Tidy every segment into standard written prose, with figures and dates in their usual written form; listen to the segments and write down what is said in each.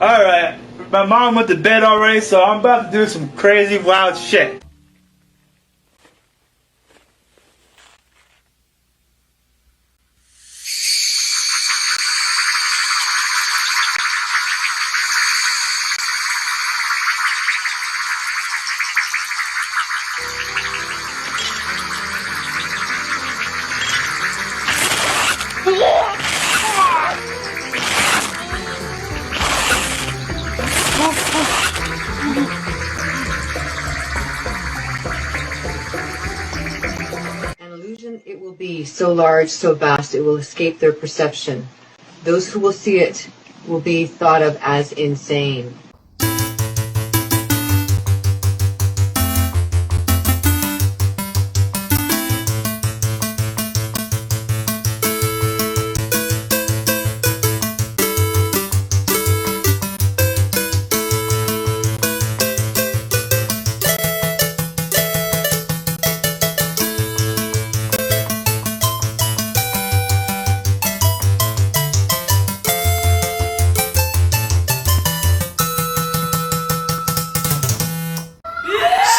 Alright, my mom went to bed already, so I'm about to do some crazy wild shit. An illusion it will be, so large, so vast, it will escape their perception. Those who will see it will be thought of as insane.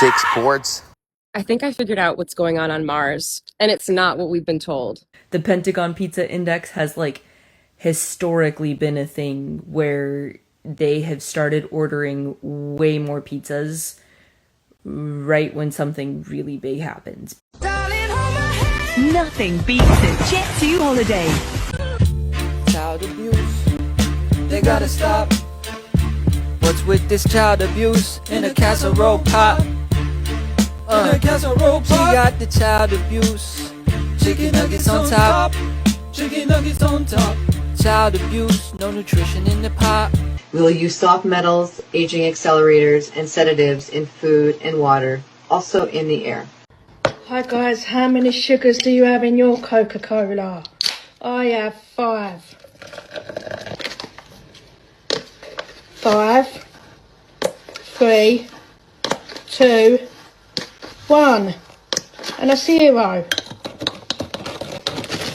Six boards. I think I figured out what's going on Mars, and it's not what we've been told. The Pentagon Pizza Index has, like, historically been a thing where they have started ordering way more pizzas right when something really big happens. Nothing beats a Jet2 holiday. Child abuse, they gotta stop. What's with this child abuse in a casserole pot? In a casserole pot. She got the child abuse. Chicken nuggets on top. Chicken nuggets on top. Child abuse, no nutrition in the pot. We will use soft metals, aging accelerators, and sedatives in food and water, also in the air. Hi guys, how many sugars do you have in your Coca-Cola? I have 5. 5, 3, 2, 1, and a 0.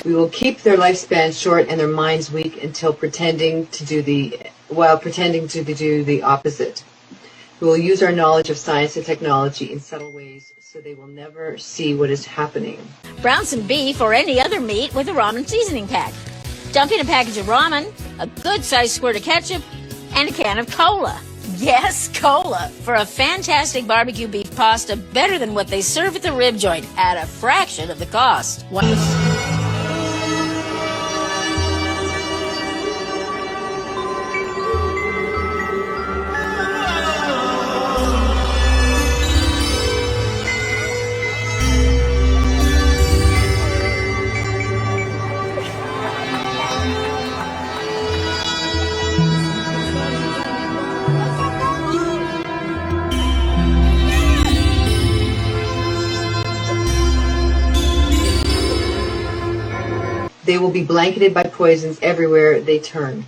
We will keep their lifespan short and their minds weak until pretending to do the opposite. We will use our knowledge of science and technology in subtle ways so they will never see what is happening. Brown some beef or any other meat with a ramen seasoning pack. Dump in a package of ramen, a good-sized squirt of ketchup, and a can of cola. Yes, cola, for a fantastic barbecue beef pasta better than what they serve at the rib joint at a fraction of the cost. They will be blanketed by poisons everywhere they turn.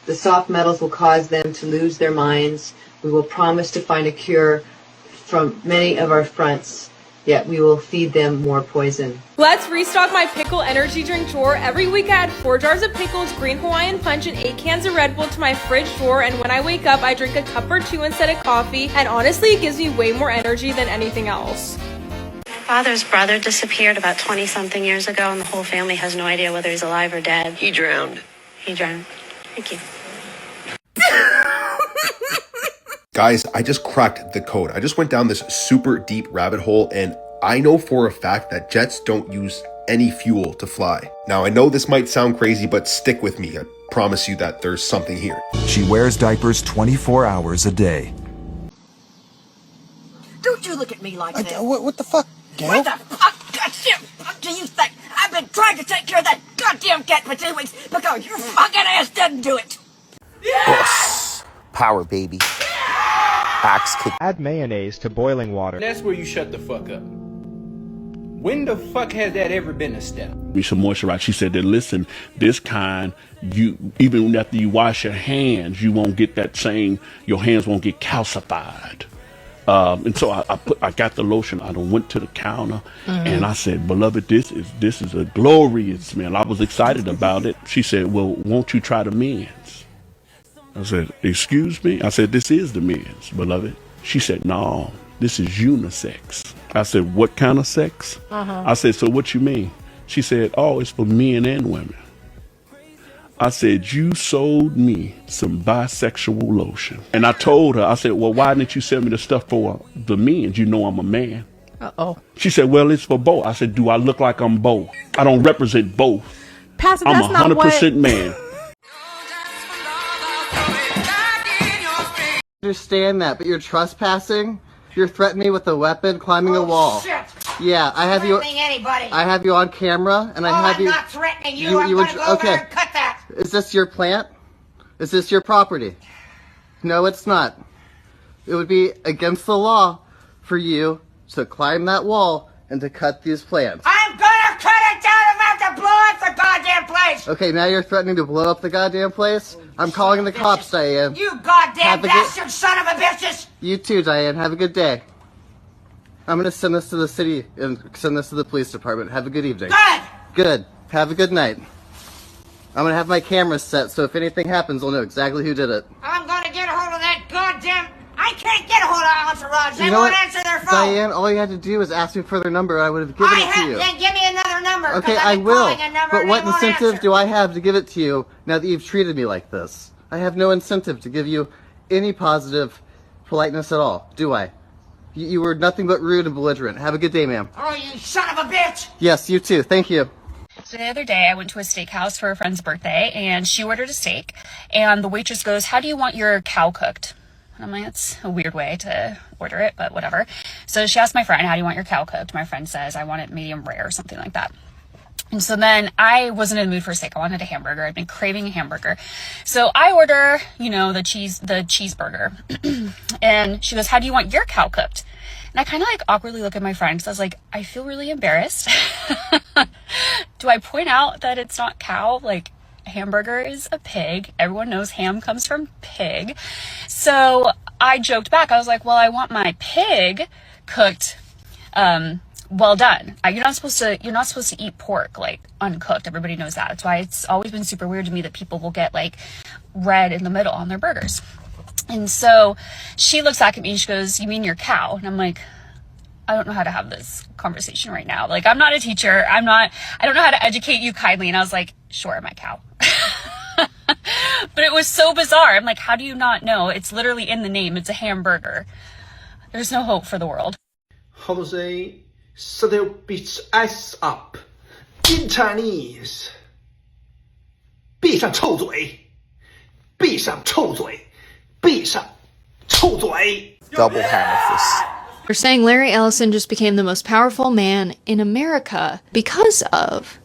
The soft metals will cause them to lose their minds. We will promise to find a cure from many of our fronts, yet we will feed them more poison. Let's restock my pickle energy drink drawer. Every week I add 4 jars of pickles, green Hawaiian punch, and 8 cans of Red Bull to my fridge drawer, and when I wake up I drink a cup or 2 instead of coffee, and honestly it gives me way more energy than anything else. My father's brother disappeared about 20-something years ago, and the whole family has no idea whether he's alive or dead. He drowned. He drowned. Thank you. Guys, I just cracked the code. I just went down this super deep rabbit hole, and I know for a fact that jets don't use any fuel to fly. Now, I know this might sound crazy, but stick with me. I promise you that there's something here. She wears diapers 24 hours a day. Don't you look at me like that. What the fuck, Gail? What the fuck, goddamn fuck do you think? I've been trying to take care of that goddamn cat for 2 weeks because your fucking ass doesn't do it. Yes. Power, baby. Axe kick. Add mayonnaise to boiling water. That's where you shut the fuck up. When the fuck has that ever been a step? We should moisturize. She said that, listen, this kind, you even after you wash your hands, you won't get that same, your hands won't get calcified. And so I got the lotion. I went to the counter and I said, beloved, this is a glorious smell. I was excited about it. She said, well, won't you try the men's? I said, excuse me? I said, this is the men's, beloved. She said, no, this is unisex. I said, what kind of sex? I said, so what you mean? She said, oh, it's for men and women. I said, you sold me some bisexual lotion. And I told her, I said, well, why didn't you sell me the stuff for the men? You know I'm a man. Uh-oh. She said, well, it's for both. I said, do I look like I'm both? I don't represent both. Pastor, I'm that's not 100% man. Understand that, but you're trespassing. You're threatening me with a weapon, climbing a wall. Shit. Yeah, I have you. Anybody. I have you on camera, and I have I'm you. not threatening you. I'm gonna go over there and cut that. Is this your plant? Is this your property? No, it's not. It would be against the law for you to climb that wall and to cut these plants. I'm gonna cut it down. I'm gonna have to blow up the goddamn place. Okay, now you're threatening to blow up the goddamn place? I'm calling the cops, Diane. You goddamn bastard son of a bitches. You too, Diane. Have a good day. I'm gonna send this to the city and send this to the police department. Have a good evening. Good. Good. Have a good night. I'm gonna have my camera set so if anything happens, we'll know exactly who did it. I'm gonna get a hold of that goddamn. I can't get a hold of Entourage. They You know won't what? answer their phone. Diane, all you had to do was ask me for their number. I would have given it to you. Then give me another number. 'cause Okay, I've I been will. calling a number But and what they won't incentive answer. do I have to give it to you now that you've treated me like this? I have no incentive to give you any positive politeness at all, do I? You were nothing but rude and belligerent. Have a good day, ma'am. Oh, you son of a bitch! Yes, you too. Thank you. So the other day I went to a steakhouse for a friend's birthday and she ordered a steak and the waitress goes, how do you want your cow cooked? And I'm like, that's a weird way to order it, but whatever. So she asked my friend, how do you want your cow cooked? My friend says, I want it medium rare or something like that. And so then I wasn't in the mood for a steak. I wanted a hamburger. I'd been craving a hamburger. So I order, the cheeseburger. And she goes, how do you want your cow cooked? And I kind of like awkwardly look at my friend because I was like, I feel really embarrassed. Do I point out that it's not cow? Like, hamburger is a pig. Everyone knows ham comes from pig. So I joked back. I was like, well, I want my pig cooked, well done. You're not supposed to eat pork like uncooked. Everybody knows that. That's why it's always been super weird to me that people will get like red in the middle on their burgers. And so she looks back at me and she goes, you mean your cow? And I'm like, I don't know how to have this conversation right now. Like, I'm not a teacher. I don't know how to educate you kindly. And I was like, sure, my cow. But it was so bizarre. I'm like, how do you not know? It's literally in the name. It's a hamburger. There's no hope for the world. How to say, shut your bitch ass up in Chinese? 闭上臭嘴，闭上臭嘴，闭上臭嘴。 Double hammer fist. They're saying Larry Ellison just became the most powerful man in America because of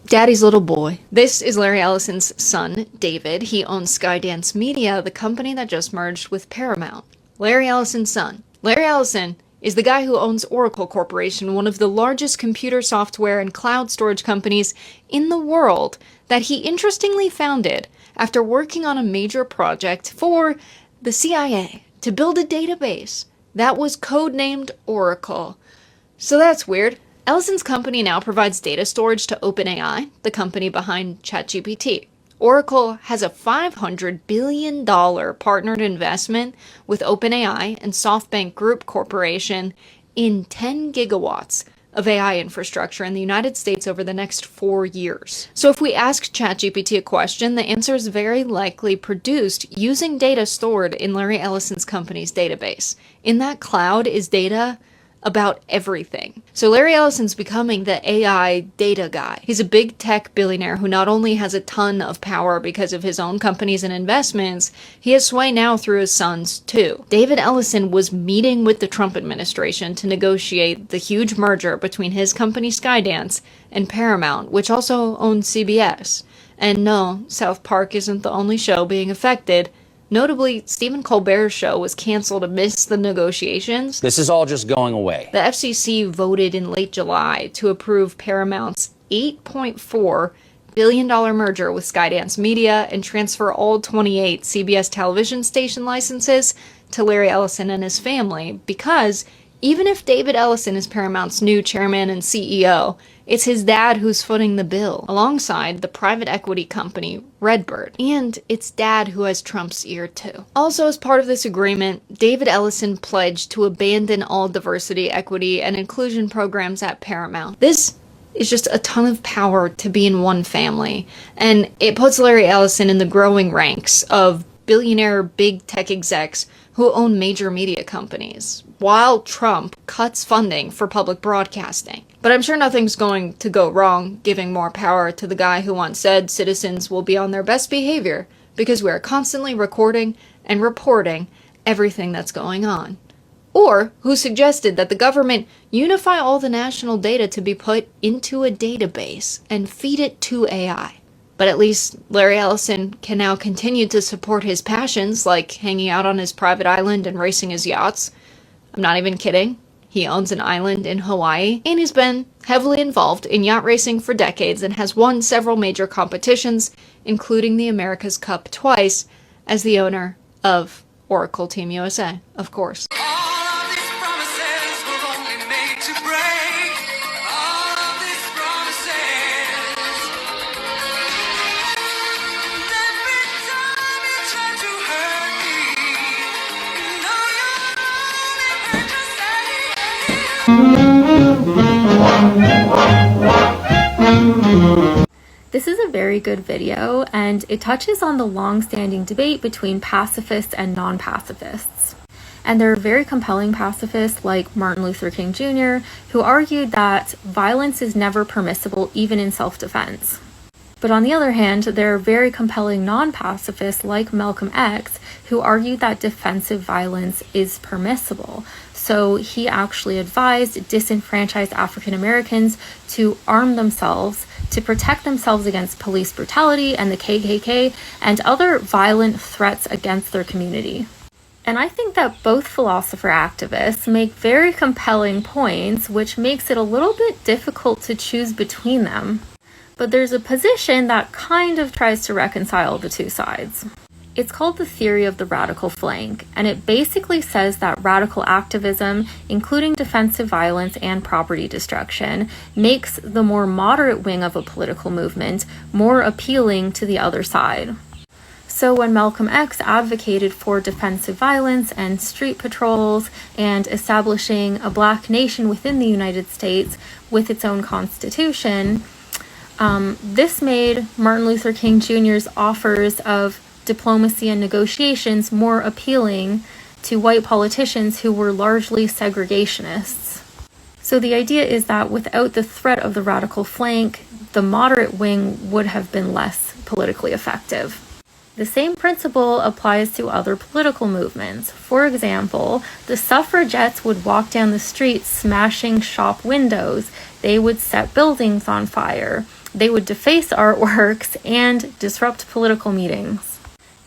Daddy's little boy. This is Larry Ellison's son, David. He owns Skydance Media, the company that just merged with Paramount. Larry Ellison's son. Larry Ellison is the guy who owns Oracle Corporation, one of the largest computer software and cloud storage companies in the world, that he interestingly founded after working on a major project for the CIA to build a database that was codenamed Oracle. So that's weird. Ellison's company now provides data storage to OpenAI, the company behind ChatGPT. Oracle has a $500 billion partnered investment with OpenAI and SoftBank Group Corporation in 10 gigawatts of AI infrastructure in the United States over the next 4 years. So if we ask ChatGPT a question, the answer is very likely produced using data stored in Larry Ellison's company's database. In that cloud is data about everything. So Larry Ellison's becoming the AI data guy. He's a big tech billionaire who not only has a ton of power because of his own companies and investments, he has sway now through his sons too. David Ellison was meeting with the Trump administration to negotiate the huge merger between his company Skydance and Paramount, which also owns CBS. And no, South Park isn't the only show being affected. Notably, Stephen Colbert's show was canceled amidst the negotiations. This is all just going away. The FCC voted in late July to approve Paramount's $8.4 billion merger with Skydance Media and transfer all 28 CBS television station licenses to Larry Ellison and his family, because even if David Ellison is Paramount's new chairman and CEO, It's his dad who's footing the bill, alongside the private equity company Redbird. And it's dad who has Trump's ear too. Also, as part of this agreement, David Ellison pledged to abandon all diversity, equity, and inclusion programs at Paramount. This is just a ton of power to be in one family, and it puts Larry Ellison in the growing ranks of billionaire big tech execs who own major media companies, while Trump cuts funding for public broadcasting. But I'm sure nothing's going to go wrong giving more power to the guy who once said citizens will be on their best behavior because we're constantly recording and reporting everything that's going on. Or who suggested that the government unify all the national data to be put into a database and feed it to AI. But at least Larry Ellison can now continue to support his passions, like hanging out on his private island and racing his yachts. I'm not even kidding. He owns an island in Hawaii, and he's been heavily involved in yacht racing for decades and has won several major competitions, including the America's Cup twice, as the owner of Oracle Team USA, of course. This is a very good video, and it touches on the long-standing debate between pacifists and non-pacifists. And there are very compelling pacifists like Martin Luther King Jr., who argued that violence is never permissible even in self-defense. But on the other hand, there are very compelling non-pacifists like Malcolm X, who argued that defensive violence is permissible. So he actually advised disenfranchised African Americans to arm themselves to protect themselves against police brutality and the KKK and other violent threats against their community. And I think that both philosopher activists make very compelling points, which makes it a little bit difficult to choose between them. But there's a position that kind of tries to reconcile the two sides. It's called the theory of the radical flank, and it basically says that radical activism, including defensive violence and property destruction, makes the more moderate wing of a political movement more appealing to the other side. So when Malcolm X advocated for defensive violence and street patrols and establishing a black nation within the United States with its own constitution, this made Martin Luther King Jr.'s offers of diplomacy and negotiations more appealing to white politicians who were largely segregationists. So the idea is that without the threat of the radical flank, the moderate wing would have been less politically effective. The same principle applies to other political movements. For example, the suffragettes would walk down the street smashing shop windows. They would set buildings on fire. They would deface artworks and disrupt political meetings.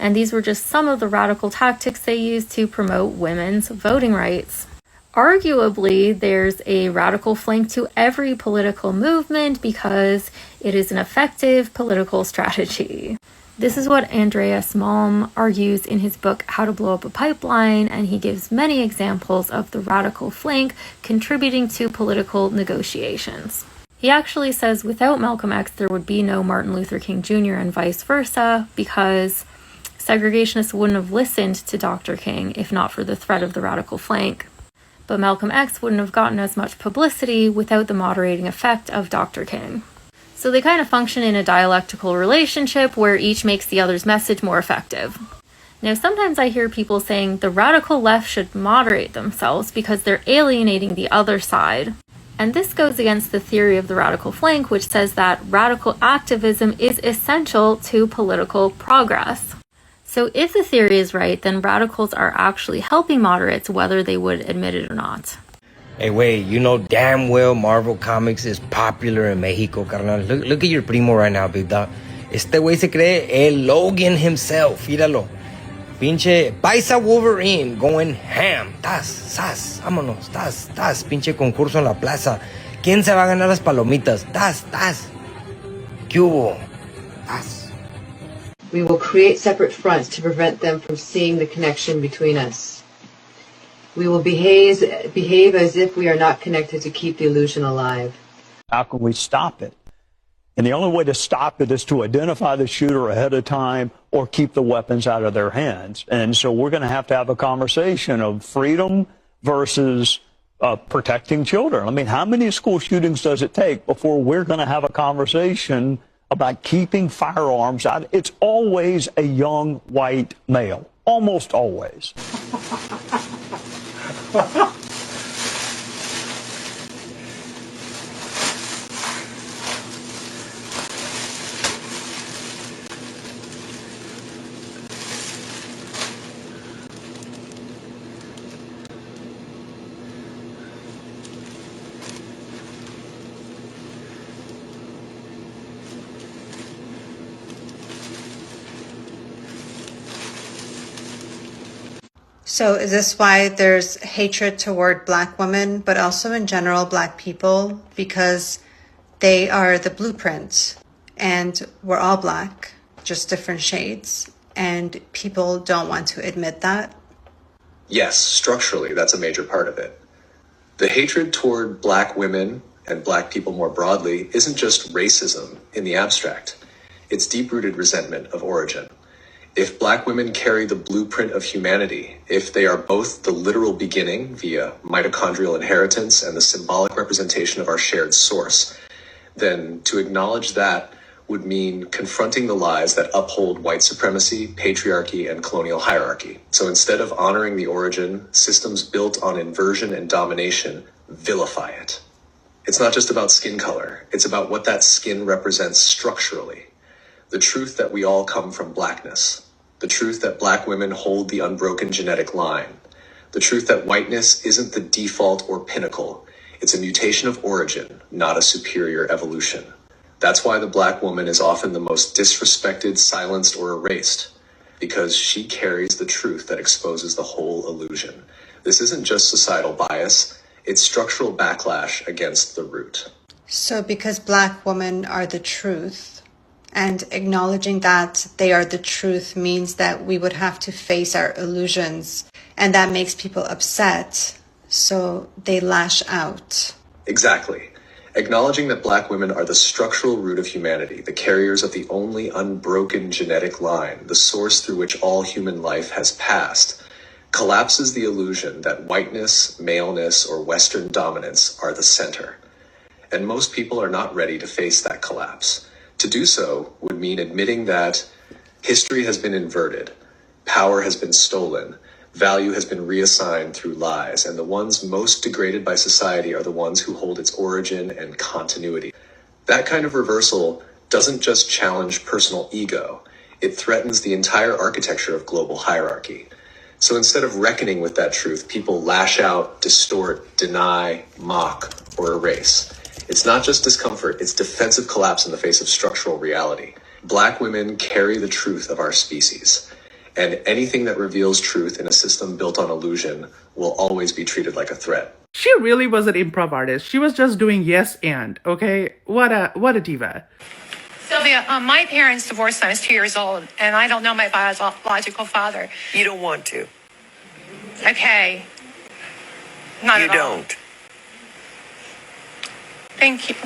And these were just some of the radical tactics they used to promote women's voting rights. Arguably, there's a radical flank to every political movement because it is an effective political strategy. This is what Andreas Malm argues in his book How to Blow Up a Pipeline, and he gives many examples of the radical flank contributing to political negotiations. He actually says without Malcolm X, there would be no Martin Luther King Jr. and vice versa, because segregationists wouldn't have listened to Dr. King if not for the threat of the radical flank. But Malcolm X wouldn't have gotten as much publicity without the moderating effect of Dr. King. So they kind of function in a dialectical relationship where each makes the other's message more effective. Now, sometimes I hear people saying the radical left should moderate themselves because they're alienating the other side. And this goes against the theory of the radical flank, which says that radical activism is essential to political progress. So if the theory is right, then radicals are actually helping moderates whether they would admit it or not. Hey, wait, you know damn well Marvel Comics is popular in Mexico, carnal. Look at your primo right now, big dog. Este güey se cree el Logan himself, míralo. Pinche Paisa Wolverine going ham. Tas, sas, vámonos, tas, pinche concurso en la plaza. ¿Quién se va a ganar las palomitas? Tas. ¿Qué hubo? Tas. We will create separate fronts to prevent them from seeing the connection between us. We will behave as if we are not connected to keep the illusion alive. How can we stop it? And the only way to stop it is to identify the shooter ahead of time or keep the weapons out of their hands. And so we're going to have a conversation of freedom versus protecting children. I mean, how many school shootings does it take before we're going to have a conversation about keeping firearms out? It's always a young white male, almost always. So is this why there's hatred toward Black women, but also in general Black people? Because they are the blueprint, and we're all Black, just different shades, and people don't want to admit that? Yes, structurally, that's a major part of it. The hatred toward Black women and Black people more broadly isn't just racism in the abstract. It's deep-rooted resentment of origin. If Black women carry the blueprint of humanity, if they are both the literal beginning via mitochondrial inheritance and the symbolic representation of our shared source, then to acknowledge that would mean confronting the lies that uphold white supremacy, patriarchy, and colonial hierarchy. So instead of honoring the origin, systems built on inversion and domination vilify it. It's not just about skin color, it's about what that skin represents structurally. The truth that we all come from Blackness. The truth that Black women hold the unbroken genetic line. The truth that whiteness isn't the default or pinnacle. It's a mutation of origin, not a superior evolution. That's why the Black woman is often the most disrespected, silenced, or erased. Because she carries the truth that exposes the whole illusion. This isn't just societal bias, it's structural backlash against the root. So because Black women are the truth, and acknowledging that they are the truth means that we would have to face our illusions, and that makes people upset, so they lash out. Exactly. Acknowledging that Black women are the structural root of humanity, the carriers of the only unbroken genetic line, the source through which all human life has passed, collapses the illusion that whiteness, maleness, or Western dominance are the center. And most people are not ready to face that collapse. To do so would mean admitting that history has been inverted, power has been stolen, value has been reassigned through lies, and the ones most degraded by society are the ones who hold its origin and continuity. That kind of reversal doesn't just challenge personal ego, it threatens the entire architecture of global hierarchy. So instead of reckoning with that truth, people lash out, distort, deny, mock, or erase. It's not just discomfort, it's defensive collapse in the face of structural reality. Black women carry the truth of our species, and anything that reveals truth in a system built on illusion will always be treated like a threat. She really was an improv artist. She was just doing yes and, okay? What a diva. Sylvia, my parents divorced when I was 2 years old, and I don't know my biological father. You don't want to. Okay. Not you at all. don't. Thank you.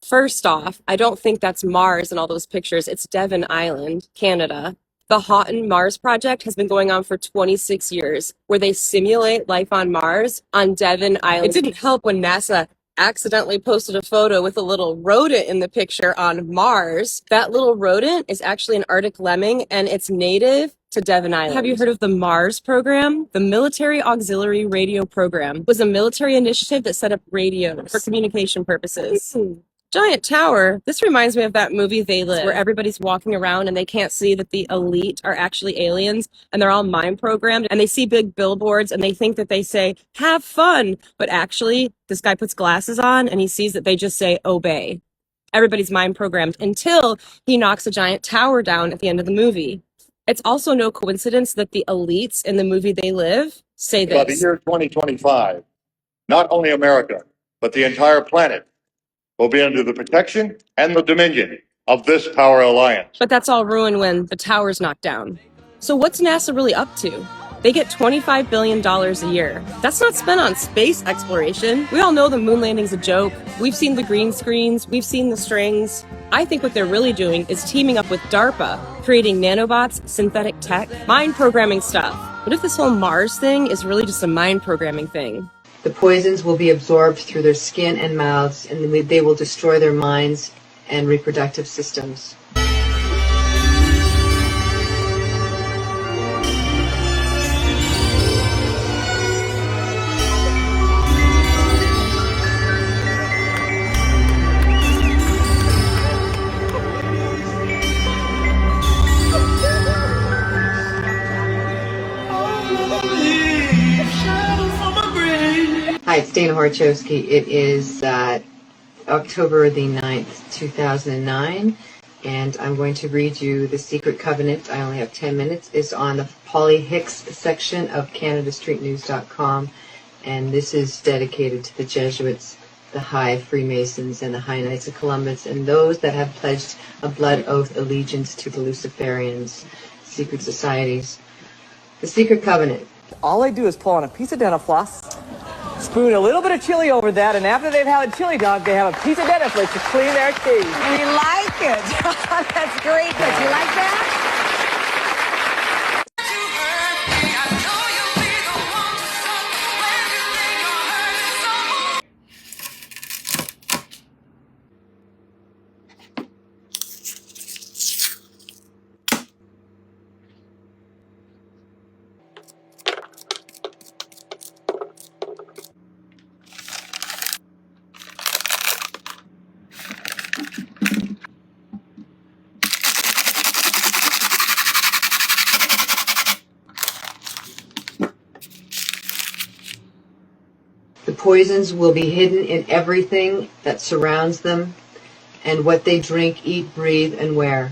First off, I don't think that's Mars in all those pictures. It's Devon Island, Canada. The Houghton Mars project has been going on for 26 years, where they simulate life on Mars on Devon Island. It didn't help when NASA accidentally posted a photo with a little rodent in the picture on Mars. That little rodent is actually an Arctic lemming, and it's native to Devon Island. Have you heard of the MARS program? The Military Auxiliary Radio Program was a military initiative that set up radios for communication purposes. Giant tower. This reminds me of that movie They Live, where everybody's walking around and they can't see that the elite are actually aliens and they're all mind programmed, and they see big billboards and they think that they say, have fun. But actually, this guy puts glasses on and he sees that they just say, obey. Everybody's mind programmed until he knocks a giant tower down at the end of the movie. It's also no coincidence that the elites in the movie They Live say this. By the year 2025, not only America, but the entire planet will be under the protection and the dominion of this power alliance. But that's all ruined when the tower's knocked down. So what's NASA really up to? They get $25 billion a year. That's not spent on space exploration. We all know the moon landing's a joke. We've seen the green screens. We've seen the strings. I think what they're really doing is teaming up with DARPA, creating nanobots, synthetic tech, mind programming stuff. What if this whole Mars thing is really just a mind programming thing? The poisons will be absorbed through their skin and mouths, and they will destroy their minds and reproductive systems. Hi, it's Dana Horchowski. It is October the 9th, 2009, and I'm going to read you The Secret Covenant. I only have 10 minutes. It's on the Polly Hicks section of CanadaStreetNews.com, and this is dedicated to the Jesuits, the High Freemasons, and the High Knights of Columbus, and those that have pledged a blood oath allegiance to the Luciferians, secret societies. The Secret Covenant. All they do is pull on a piece of dental floss, spoon a little bit of chili over that, and after they've had a chili dog, they have a piece of dentifrice to clean their teeth. We like it. That's great. But you like that? The poisons will be hidden in everything that surrounds them and what they drink, eat, breathe, and wear.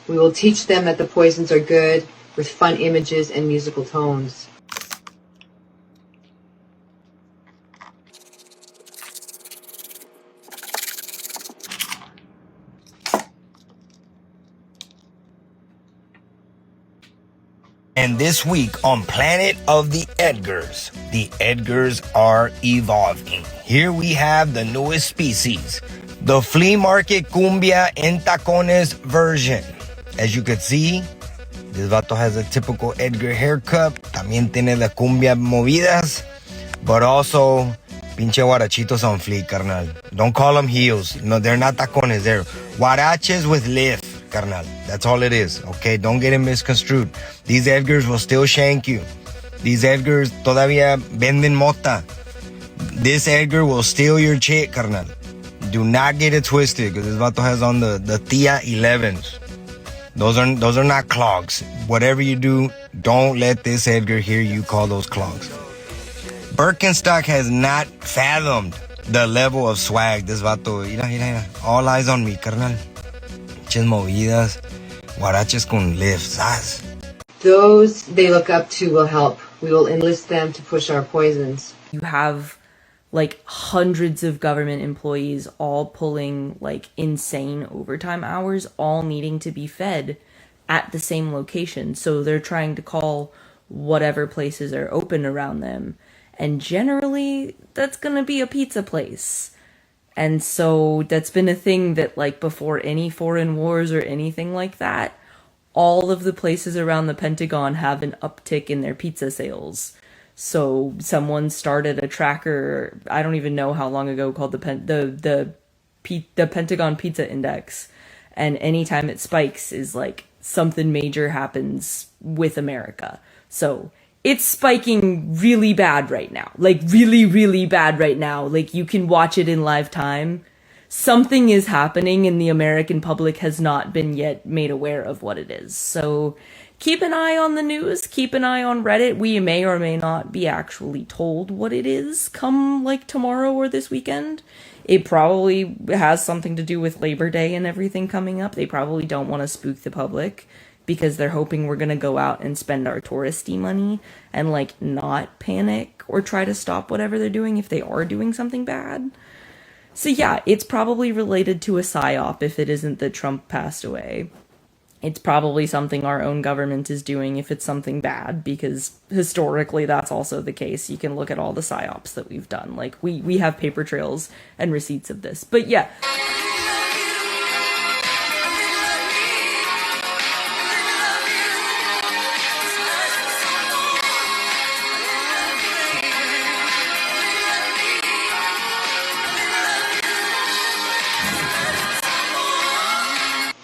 We will teach them that the poisons are good with fun images and musical tones. And this week on Planet of the Edgars are evolving. Here we have the newest species, the flea market cumbia en tacones version. As you could see, this vato has a typical Edgar haircut. También tiene the cumbia movidas, but also pinche guarachitos on fleek, carnal. Don't call them heels. No, they're not tacones. They're guaraches with lift. Carnal. That's all it is, okay? Don't get it misconstrued. These Edgars will still shank you. These Edgars todavía venden mota. This Edgar will steal your chick, carnal. Do not get it twisted, because this vato has on the Tia 11s. Those are not clogs. Whatever you do, don't let this Edgar hear you call those clogs. Birkenstock has not fathomed the level of swag this vato. Mira. All eyes on me, carnal. Movidas, guaraches con lifts. Those they look up to will help. We will enlist them to push our poisons. You have like hundreds of government employees all pulling like insane overtime hours, all needing to be fed at the same location. So they're trying to call whatever places are open around them. And generally, that's going to be a pizza place. And so that's been a thing that, like, before any foreign wars or anything like that, all of the places around the Pentagon have an uptick in their pizza sales. So someone started a tracker, I don't even know how long ago, called the Pentagon Pizza Index. And anytime it spikes is like something major happens with America. So it's spiking really bad right now. Like really, really bad right now. Like you can watch it in live time. Something is happening and the American public has not been yet made aware of what it is. So keep an eye on the news. Keep an eye on Reddit. We may or may not be actually told what it is come like tomorrow or this weekend. It probably has something to do with Labor Day and everything coming up. They probably don't want to spook the public because they're hoping we're going to go out and spend our touristy money and like not panic or try to stop whatever they're doing if they are doing something bad. So yeah, it's probably related to a psyop if it isn't that Trump passed away. It's probably something our own government is doing if it's something bad, because historically that's also the case. You can look at all the psyops that we've done. Like, we have paper trails and receipts of this. But yeah.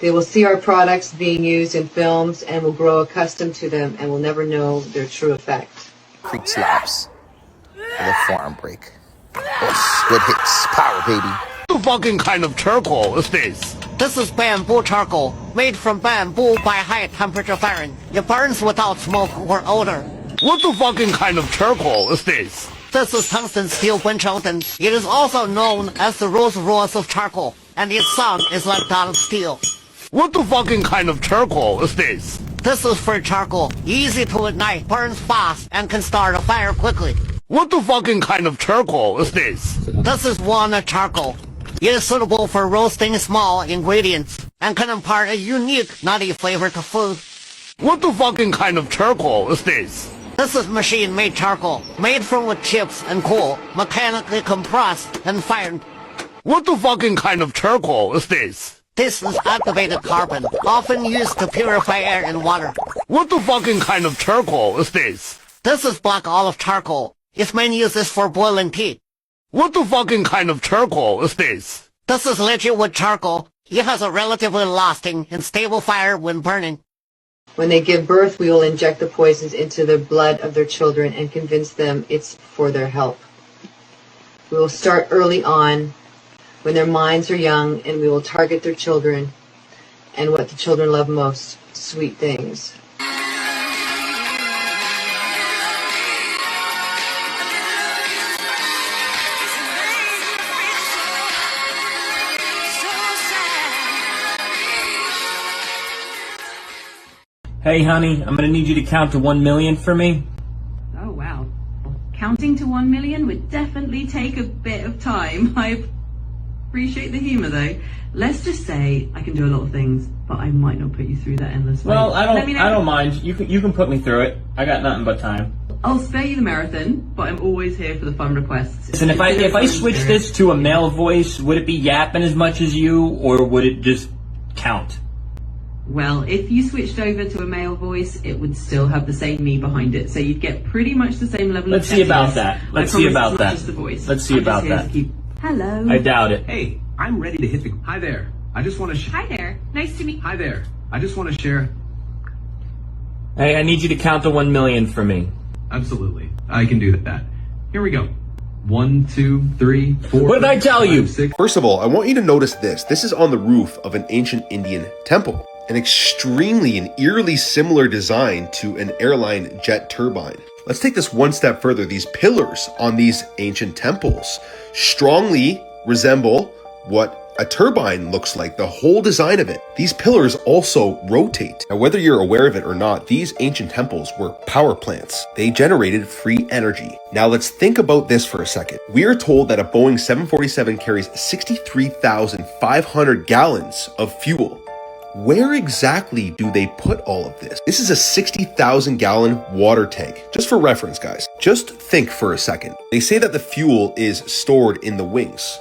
They will see our products being used in films and will grow accustomed to them and will never know their true effect. Creep slaps with a forearm break. Oh, good hits. Power, baby. What fucking kind of charcoal is this? This is bamboo charcoal, made from bamboo by high temperature firing. It burns without smoke or odor. What the fucking kind of charcoal is this? This is tungsten steel Winchelsea. It is also known as the Rolls Royce of charcoal, and its sound is like that of steel. What the fucking kind of charcoal is this? This is for charcoal. Easy to ignite, burns fast, and can start a fire quickly. What the fucking kind of charcoal is this? This is walnut charcoal. It is suitable for roasting small ingredients and can impart a unique nutty flavor to food. What the fucking kind of charcoal is this? This is machine-made charcoal, made from wood chips and coal, mechanically compressed and fired. What the fucking kind of charcoal is this? This is activated carbon, often used to purify air and water. What the fucking kind of charcoal is this? This is black olive charcoal. Its main use is for boiling tea. What the fucking kind of charcoal is this? This is lychee wood charcoal. It has a relatively lasting and stable fire when burning. When they give birth, we will inject the poisons into the blood of their children and convince them it's for their help. We will start early on, when their minds are young, and we will target their children and what the children love most, sweet things. Hey honey, I'm gonna need you to count to 1 million for me. Oh wow. Counting to 1 million would definitely take a bit of time. I appreciate the humor though. Let's just say I can do a lot of things, but I might not put you through that endless wait. Well, I don't mind. You can put me through it. I got nothing but time. I'll spare you the marathon, but I'm always here for the fun requests. Listen, if I switch this to a male voice, would it be yapping as much as you, or would it just count? Well, if you switched over to a male voice, it would still have the same me behind it, so you'd get pretty much the same level of Let's see about that. Let's see about that. Let's see about that. Hello. I doubt it. Hey, I'm ready to hit the... Hi there. I just want to... Hi there. Nice to meet... Hi there. I just want to share... Hey, I need you to count to 1 million for me. Absolutely. I can do that. Here we go. 1, 2, 3, 4... What did I tell you? 6. First of all, I want you to notice this. This is on the roof of an ancient Indian temple. An extremely and eerily similar design to an airline jet turbine. Let's take this one step further. These pillars on these ancient temples strongly resemble what a turbine looks like, the whole design of it. These pillars also rotate. Now, whether you're aware of it or not, these ancient temples were power plants. They generated free energy. Now let's think about this for a second. We are told that a Boeing 747 carries 63,500 gallons of fuel. Where exactly do they put all of this? This is a 60,000 gallon water tank. Just for reference, guys, just think for a second. They say that the fuel is stored in the wings.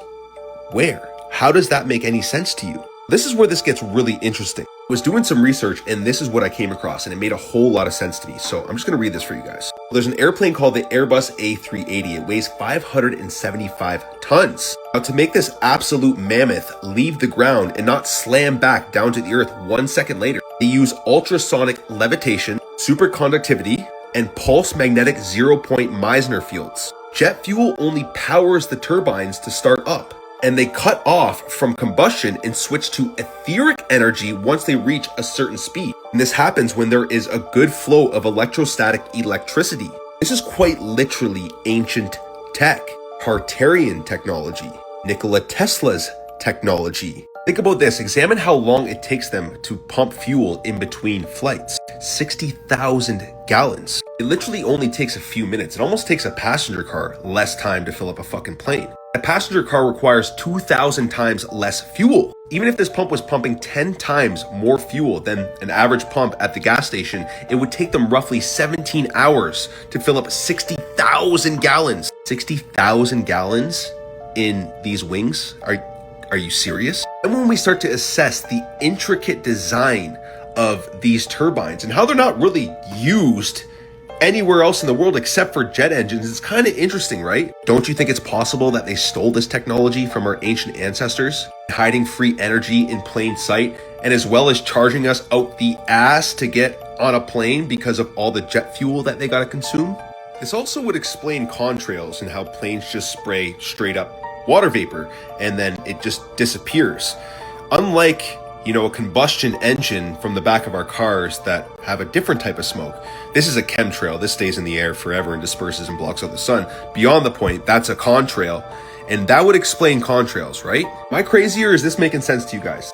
Where? How does that make any sense to you? This is where this gets really interesting. I was doing some research and this is what I came across, and it made a whole lot of sense to me. So I'm just gonna read this for you guys. There's an airplane called the Airbus A380. It weighs 575 tons. Now, to make this absolute mammoth leave the ground and not slam back down to the earth 1 second later, they use ultrasonic levitation, superconductivity, and pulse magnetic 0-point Meissner fields. Jet fuel only powers the turbines to start up, and they cut off from combustion and switch to etheric energy once they reach a certain speed. And this happens when there is a good flow of electrostatic electricity. This is quite literally ancient tech, Hartarian technology, Nikola Tesla's technology. Think about this. Examine how long it takes them to pump fuel in between flights. 60,000 gallons. It literally only takes a few minutes. It almost takes a passenger car less time to fill up a fucking plane. A passenger car requires 2,000 times less fuel. Even if this pump was pumping 10 times more fuel than an average pump at the gas station, it would take them roughly 17 hours to fill up 60,000 gallons. 60,000 gallons in these wings? Are you serious? And when we start to assess the intricate design of these turbines and how they're not really used anywhere else in the world except for jet engines, it's kind of interesting, right? Don't you think it's possible that they stole this technology from our ancient ancestors, hiding free energy in plain sight, and as well as charging us out the ass to get on a plane because of all the jet fuel that they gotta consume? This also would explain contrails and how planes just spray straight up water vapor and then it just disappears. Unlike, a combustion engine from the back of our cars that have a different type of smoke. This is a chemtrail. This stays in the air forever and disperses and blocks out the sun. Beyond the point, that's a contrail. And that would explain contrails, right? Am I crazy or is this making sense to you guys?